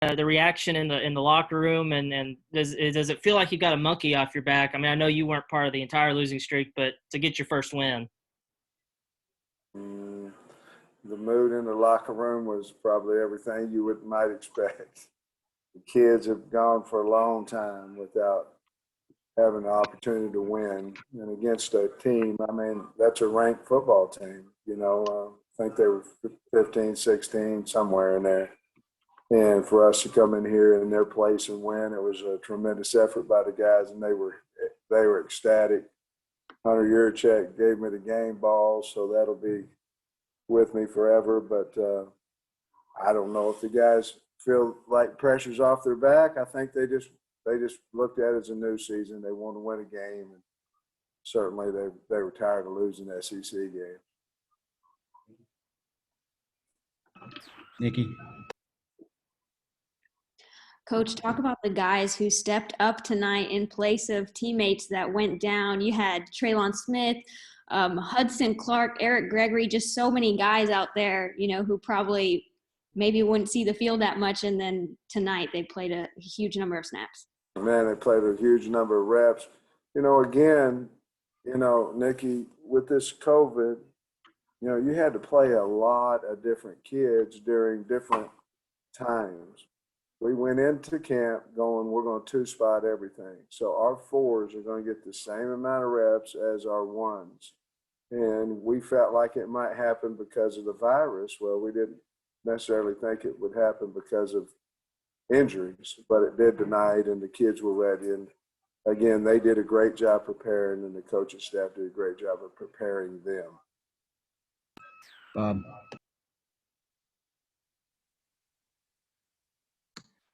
the reaction in the locker room, and does it feel like you got a monkey off your back? I mean, I know you weren't part of the entire losing streak, but to get your first win. The mood in the locker room was probably everything you might expect. The kids have gone for a long time without having the opportunity to win, and against a team, I mean, that's a ranked football team, I think they were 15, 16, somewhere in there. And for us to come in here in their place and win, it was a tremendous effort by the guys, and they were ecstatic. Hunter Yurchek gave me the game ball, so that'll be with me forever. But I don't know if the guys feel like pressure's off their back. I think they just looked at it as a new season. They want to win a game, and certainly they were tired of losing the SEC game. Nikki. Coach, talk about the guys who stepped up tonight in place of teammates that went down. You had Traylon Smith, Hudson Clark, Eric Gregory, just so many guys out there, who probably maybe wouldn't see the field that much. And then tonight they played a huge number of snaps. Man, they played a huge number of reps. Again, Nikki, with this COVID, you had to play a lot of different kids during different times. We went into camp going, we're going to two-spot everything. So our fours are going to get the same amount of reps as our ones. And we felt like it might happen because of the virus. Well, we didn't necessarily think it would happen because of injuries, but it did tonight, and the kids were ready. And again, they did a great job preparing, and the coaching staff did a great job of preparing them.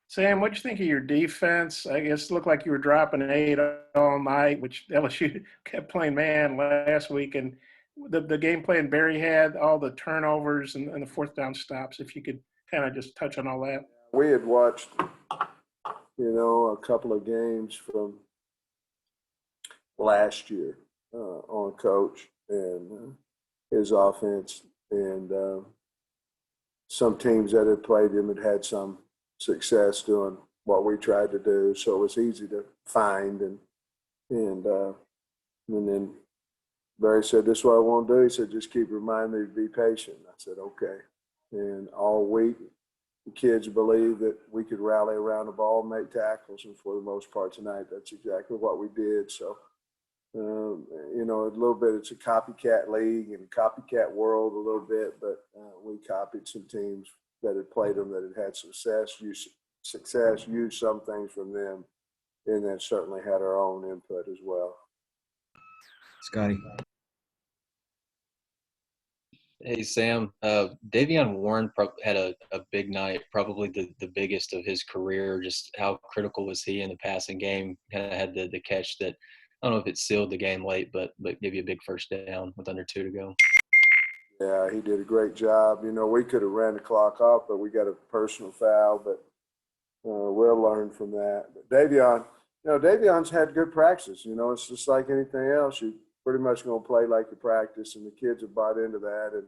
Sam, what'd you think of your defense? I guess it looked like you were dropping an 8 all night, which LSU kept playing man last week. And the game plan Barry had, all the turnovers and the fourth down stops, if you could kind of just touch on all that. We had watched, a couple of games from last year on Coach and his offense. And some teams that had played him had some success doing what we tried to do, so it was easy to find. And then Barry said, "This is what I want to do." He said, "Just keep reminding me to be patient." I said, "Okay." And all week, the kids believed that we could rally around the ball, make tackles, and for the most part tonight, that's exactly what we did. So, a little bit, it's a copycat league and copycat world a little bit, but we copied some teams that had played them, that had success, used some things from them, and then certainly had our own input as well. Scotty. Hey, Sam. Davion Warren had a big night, probably the biggest of his career. Just how critical was he in the passing game? Kind of had the catch that, I don't know if it sealed the game late, but gave you a big first down with under 2 to go. Yeah, he did a great job. We could have ran the clock off, but we got a personal foul, but we'll learn from that. But Davion's had good practice. It's just like anything else. You pretty much going to play like you practice, and the kids have bought into that,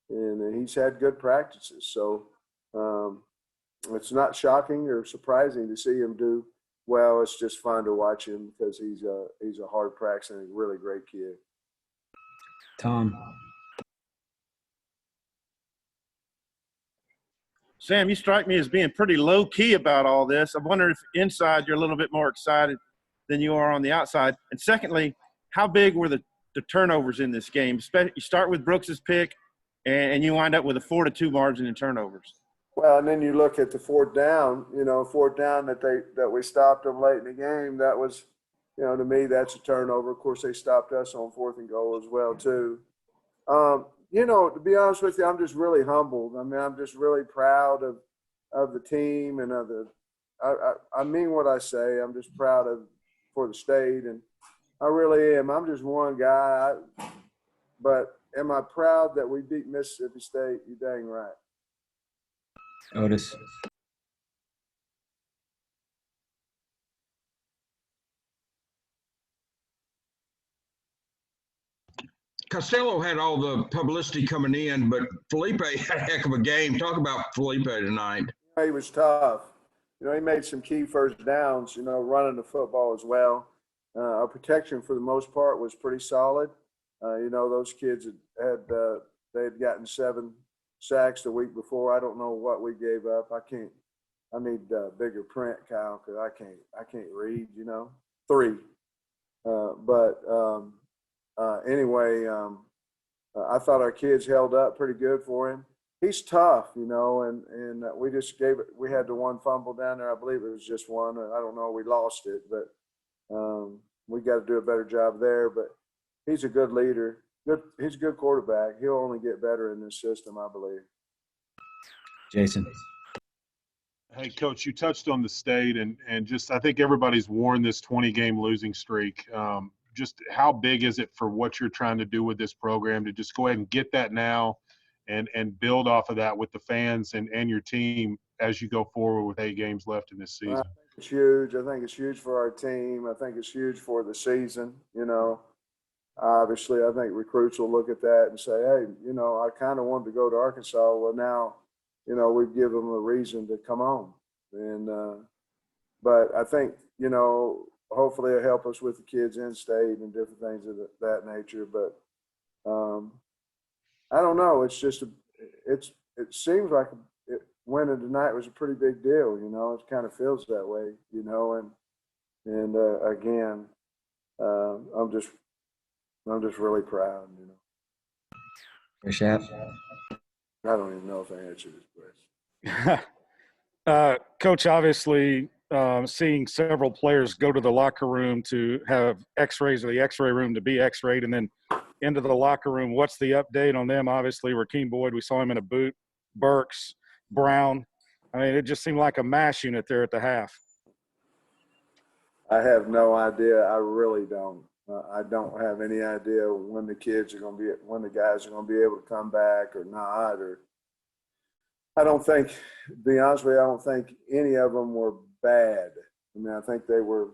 and he's had good practices. So it's not shocking or surprising to see him do well. It's just fun to watch him because he's a hard practicing and a really great kid. Tom. Sam, you strike me as being pretty low-key about all this. I wonder if inside you're a little bit more excited than you are on the outside. And secondly, how big were the turnovers in this game? You start with Brooks's pick, and you wind up with a 4-2 margin in turnovers. Well, and then you look at the fourth down that we stopped them late in the game. That was, to me, that's a turnover. Of course, they stopped us on 4th and goal as well, too. To be honest with you, I'm just really humbled. I mean, I'm just really proud of the team and of I mean what I say. I'm just proud for the state, and I really am. I'm just one guy. But am I proud that we beat Mississippi State? You dang right. Otis. Costello had all the publicity coming in, but Felipe had a heck of a game. Talk about Felipe tonight. He was tough. he made some key first downs, running the football as well. Our protection for the most part was pretty solid. Those kids they had gotten 7 sacks the week before. I don't know what we gave up. I need bigger print, Kyle, because I can't read, 3. Anyway, I thought our kids held up pretty good for him. He's tough, and we had the one fumble down there. I believe it was just one. I don't know. We lost it, but we got to do a better job there. But he's a good leader. He's a good quarterback. He'll only get better in this system, I believe. Jason. Hey, Coach, you touched on the state, and just I think everybody's worn this 20-game losing streak. Just how big is it for what you're trying to do with this program to just go ahead and get that now and build off of that with the fans and your team as you go forward with 8 games left in this season? I think it's huge. I think it's huge for our team. I think it's huge for the season, Obviously, I think recruits will look at that and say, hey, I kind of wanted to go to Arkansas. Well, now, we've given them a reason to come on. And, but I think, hopefully it'll help us with the kids in state and different things of that nature. But I don't know. It's just, it seems like winning tonight was a pretty big deal. It kind of feels that way, and again, I'm just really proud, Rashad. I don't even know if I answered this question. Coach, obviously, seeing several players go to the locker room to have x-rays, or the x-ray room to be x-rayed, and then into the locker room, what's the update on them? Obviously, Rakeem Boyd, we saw him in a boot. Burks, Brown. I mean, it just seemed like a mass unit there at the half. I have no idea. I really don't. I don't have any idea when the guys are going to be able to come back or not. Or I don't think, to be honest with you, I don't think any of them were bad. I mean, I think they were,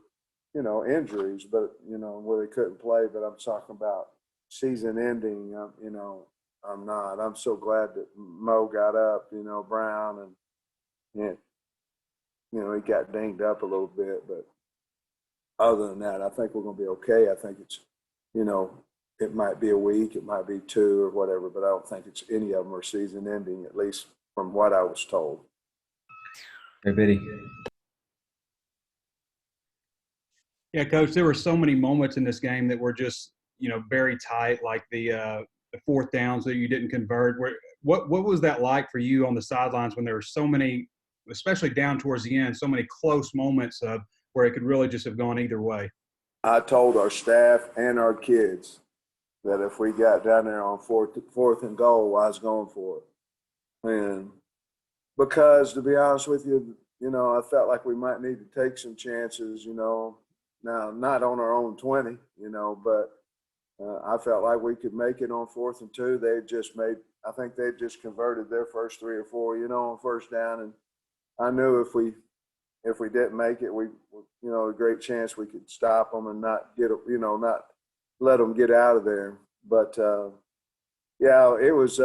injuries, but, where they couldn't play. But I'm talking about season ending, I'm not. I'm so glad that Mo got up, Brown, and he got dinged up a little bit. But other than that, I think we're going to be okay. I think it's, it might be a week, it might be 2 or whatever, but I don't think it's any of them are season ending, at least from what I was told. Hey, Biddy. Yeah, Coach, there were so many moments in this game that were just, very tight, like the 4th downs that you didn't convert. What was that like for you on the sidelines when there were so many, especially down towards the end, so many close moments of where it could really just have gone either way? I told our staff and our kids that if we got down there on fourth and goal, I was going for it. And because, to be honest with you, I felt like we might need to take some chances, now not on our own 20, but I felt like we could make it on 4th and 2. I think they just converted their first 3 or 4, on first down. And I knew if we didn't make it, a great chance we could stop them and not not let them get out of there. But yeah, it was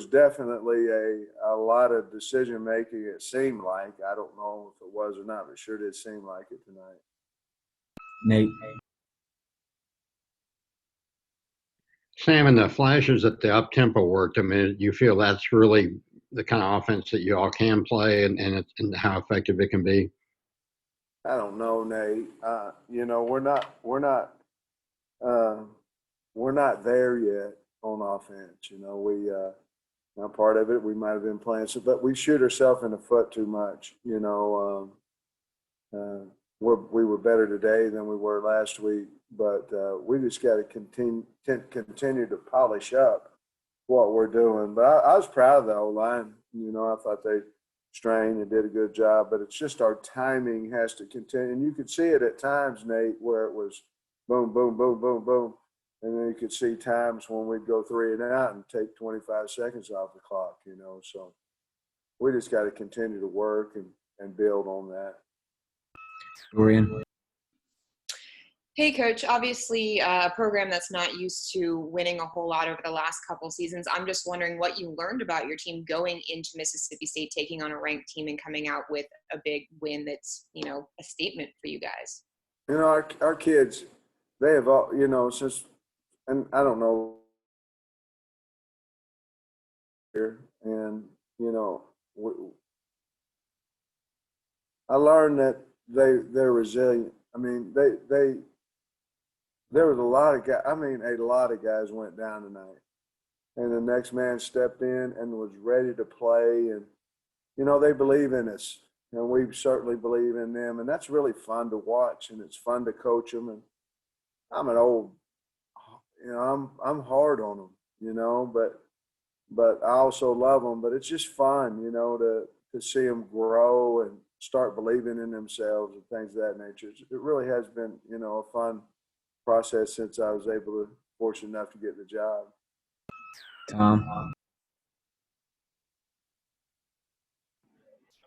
definitely a lot of decision making. It seemed like, I don't know if it was or not, but sure did seem like it tonight. Nate. Sam, in the flashes at the up-tempo work, I mean, you feel that's really the kind of offense that you all can play and how effective it can be? I don't know, Nate. We're not there yet on offense. Now part of it, we might have been playing some, but we shoot ourselves in the foot too much. We were better today than we were last week, but we just got to continue to polish up what we're doing. But I was proud of the O-line. I thought they strained and did a good job, but it's just our timing has to continue. And you could see it at times, Nate, where it was boom, boom, boom, boom, boom. And then you could see times when we'd go 3 and out and take 25 seconds off the clock, So we just got to continue to work and build on that. Dorian. Hey, Coach. Obviously, a program that's not used to winning a whole lot over the last couple seasons. I'm just wondering what you learned about your team going into Mississippi State, taking on a ranked team and coming out with a big win that's, a statement for you guys. Our kids, they have all, since, and I don't know, and, I learned that they're resilient. I mean, there was a lot of guys. I mean, a lot of guys went down tonight, and the next man stepped in and was ready to play. And they believe in us, and we certainly believe in them. And that's really fun to watch, and it's fun to coach them. And I'm an old, I'm hard on them, but I also love them. But it's just fun, to see them grow and start believing in themselves and things of that nature. It really has been, a fun process since I was fortunate enough to get the job. Tom.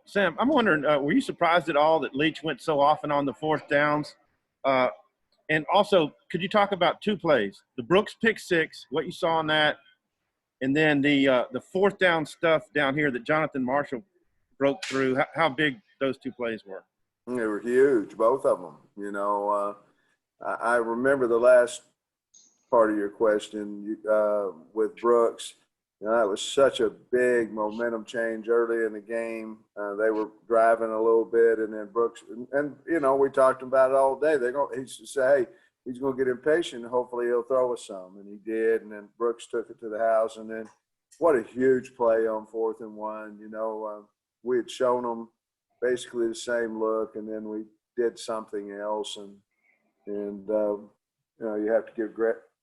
Sam, I'm wondering, were you surprised at all that Leach went so often on the fourth downs? And also, could you talk about two plays? The Brooks pick six, what you saw on that, and then the fourth down stuff down here that Jonathan Marshall broke through, how big those two plays were? They were huge, both of them. I remember the last part of your question with Brooks. That was such a big momentum change early in the game. They were driving a little bit, and then Brooks and we talked about it all day. He used to say, "Hey, he's going to get impatient. And hopefully, he'll throw us some," and he did. And then Brooks took it to the house, and then what a huge play on 4th and 1. We had shown them basically the same look, and then we did something else, and you have to give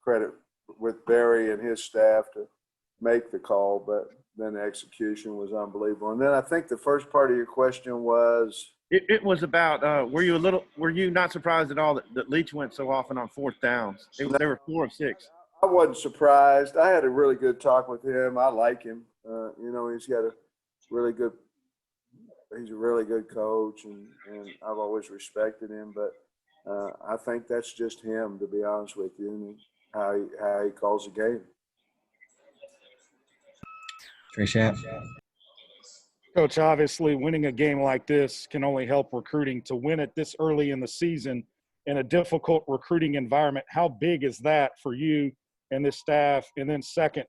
credit with Barry and his staff to make the call, but then the execution was unbelievable. And then I think the first part of your question was it was about were you not surprised at all that Leach went so often on fourth downs? They were 4 of 6. I wasn't surprised. I had a really good talk with him. I like him. He's got a really good. He's a really good coach, and I've always respected him. But I think that's just him, to be honest with you, and how he calls the game. Trey Schapp. Coach, obviously winning a game like this can only help recruiting. To win it this early in the season in a difficult recruiting environment, how big is that for you and this staff? And then second,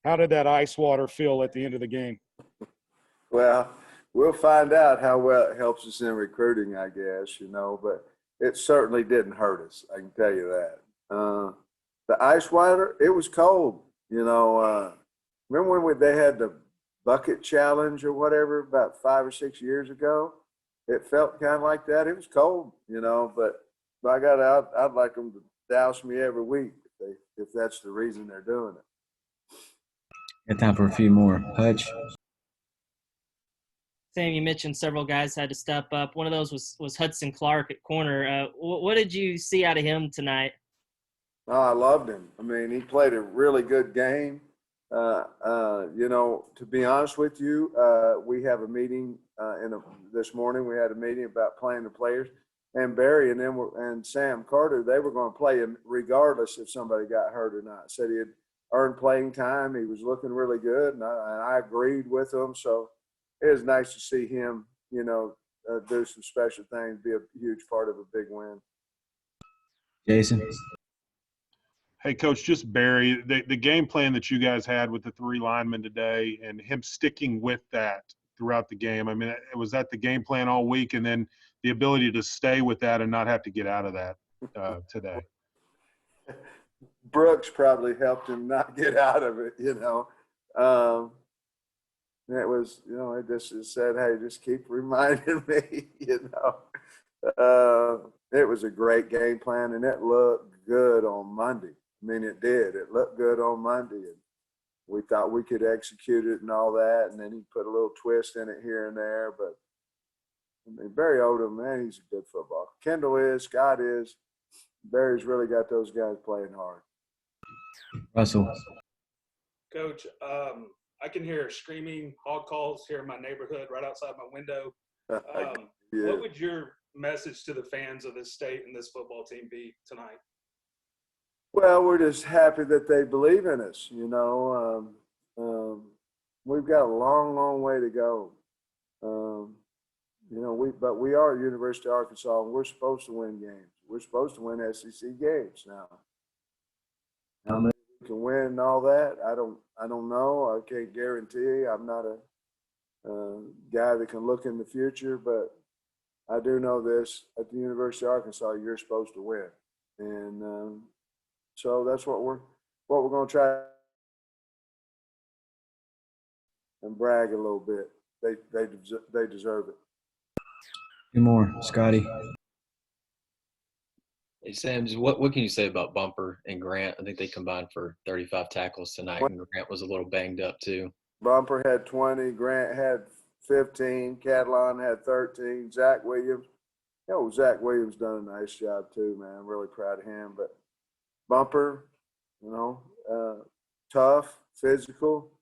how did that ice water feel at the end of the game? Well, we'll find out how well it helps us in recruiting, I guess, but it certainly didn't hurt us. I can tell you that. The ice water, it was cold. Remember when they had the bucket challenge or whatever about 5 or 6 years ago? It felt kind of like that. It was cold, but if I got out, I'd like them to douse me every week if that's the reason they're doing it. Got time for a few more. Hutch. Sam, you mentioned several guys had to step up. One of those was Hudson Clark at corner. What did you see out of him tonight? Oh, I loved him. I mean, he played a really good game. To be honest with you, we have a meeting this morning. We had a meeting about playing the players, and Barry and them and Sam Carter, they were going to play him regardless if somebody got hurt or not. Said he had earned playing time. He was looking really good, and I agreed with him. So it was nice to see him, do some special things, be a huge part of a big win. Jason. Hey, Coach, just Barry, the game plan that you guys had with the 3 linemen today and him sticking with that throughout the game. I mean, was that the game plan all week, and then the ability to stay with that and not have to get out of that today? Brooks probably helped him not get out of it, It was, it just said, hey, just keep reminding me, It was a great game plan, and it looked good on Monday. I mean, it did. It looked good on Monday, and we thought we could execute it and all that, and then he put a little twist in it here and there. But, I mean, Barry Odom, man, he's a good football. Kendall is, Scott is. Barry's really got those guys playing hard. Russell. Coach, I can hear screaming hog calls here in my neighborhood right outside my window. Yeah. What would your message to the fans of this state and this football team be tonight? Well, we're just happy that they believe in us. You know, we've got a long, long way to go. You know, but we are University of Arkansas, and we're supposed to win games. We're supposed to win SEC games now. How many we can win and all that, I don't know. I can't guarantee. I'm not a guy that can look in the future, but I do know this: at the University of Arkansas, you're supposed to win, and so that's what we're going to try and brag a little bit. They deserve it. Two more, Scotty. Hey, Sam, just what can you say about Bumper and Grant? I think they combined for 35 tackles tonight, and Grant was a little banged up too. Bumper had 20, Grant had 15, Catalan had 13, Zach Williams. Zach Williams done a nice job too, man. I'm really proud of him. But Bumper, tough, physical,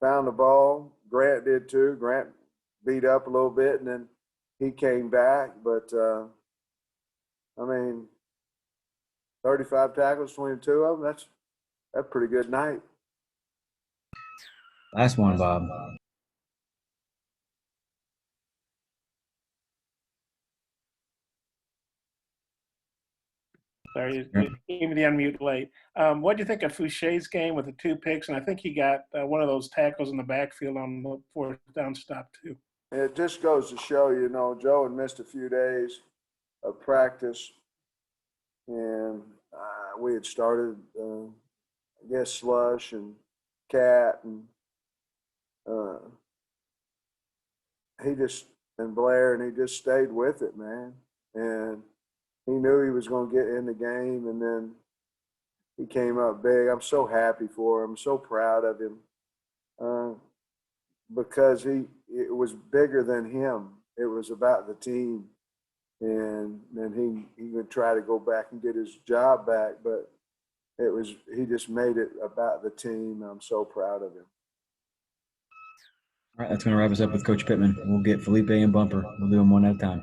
found the ball. Grant did too. Grant beat up a little bit, and then he came back. But, 35 tackles, 22 of them, that's a pretty good night. Last one, Bob. Sorry, you gave me the unmute late. What do you think of Foucher's game with the 2 picks? And I think he got one of those tackles in the backfield on the 4th down stop too. It just goes to show, Joe had missed a few days of practice, and we had started, Slush and Cat, and Blair, and he just stayed with it, man. And he knew he was going to get in the game, and then he came up big. I'm so happy for him. I'm so proud of him because it was bigger than him. It was about the team, and then he would try to go back and get his job back, but he just made it about the team. I'm so proud of him. All right, that's going to wrap us up with Coach Pittman. We'll get Felipe and Bumper. We'll do them one at a time.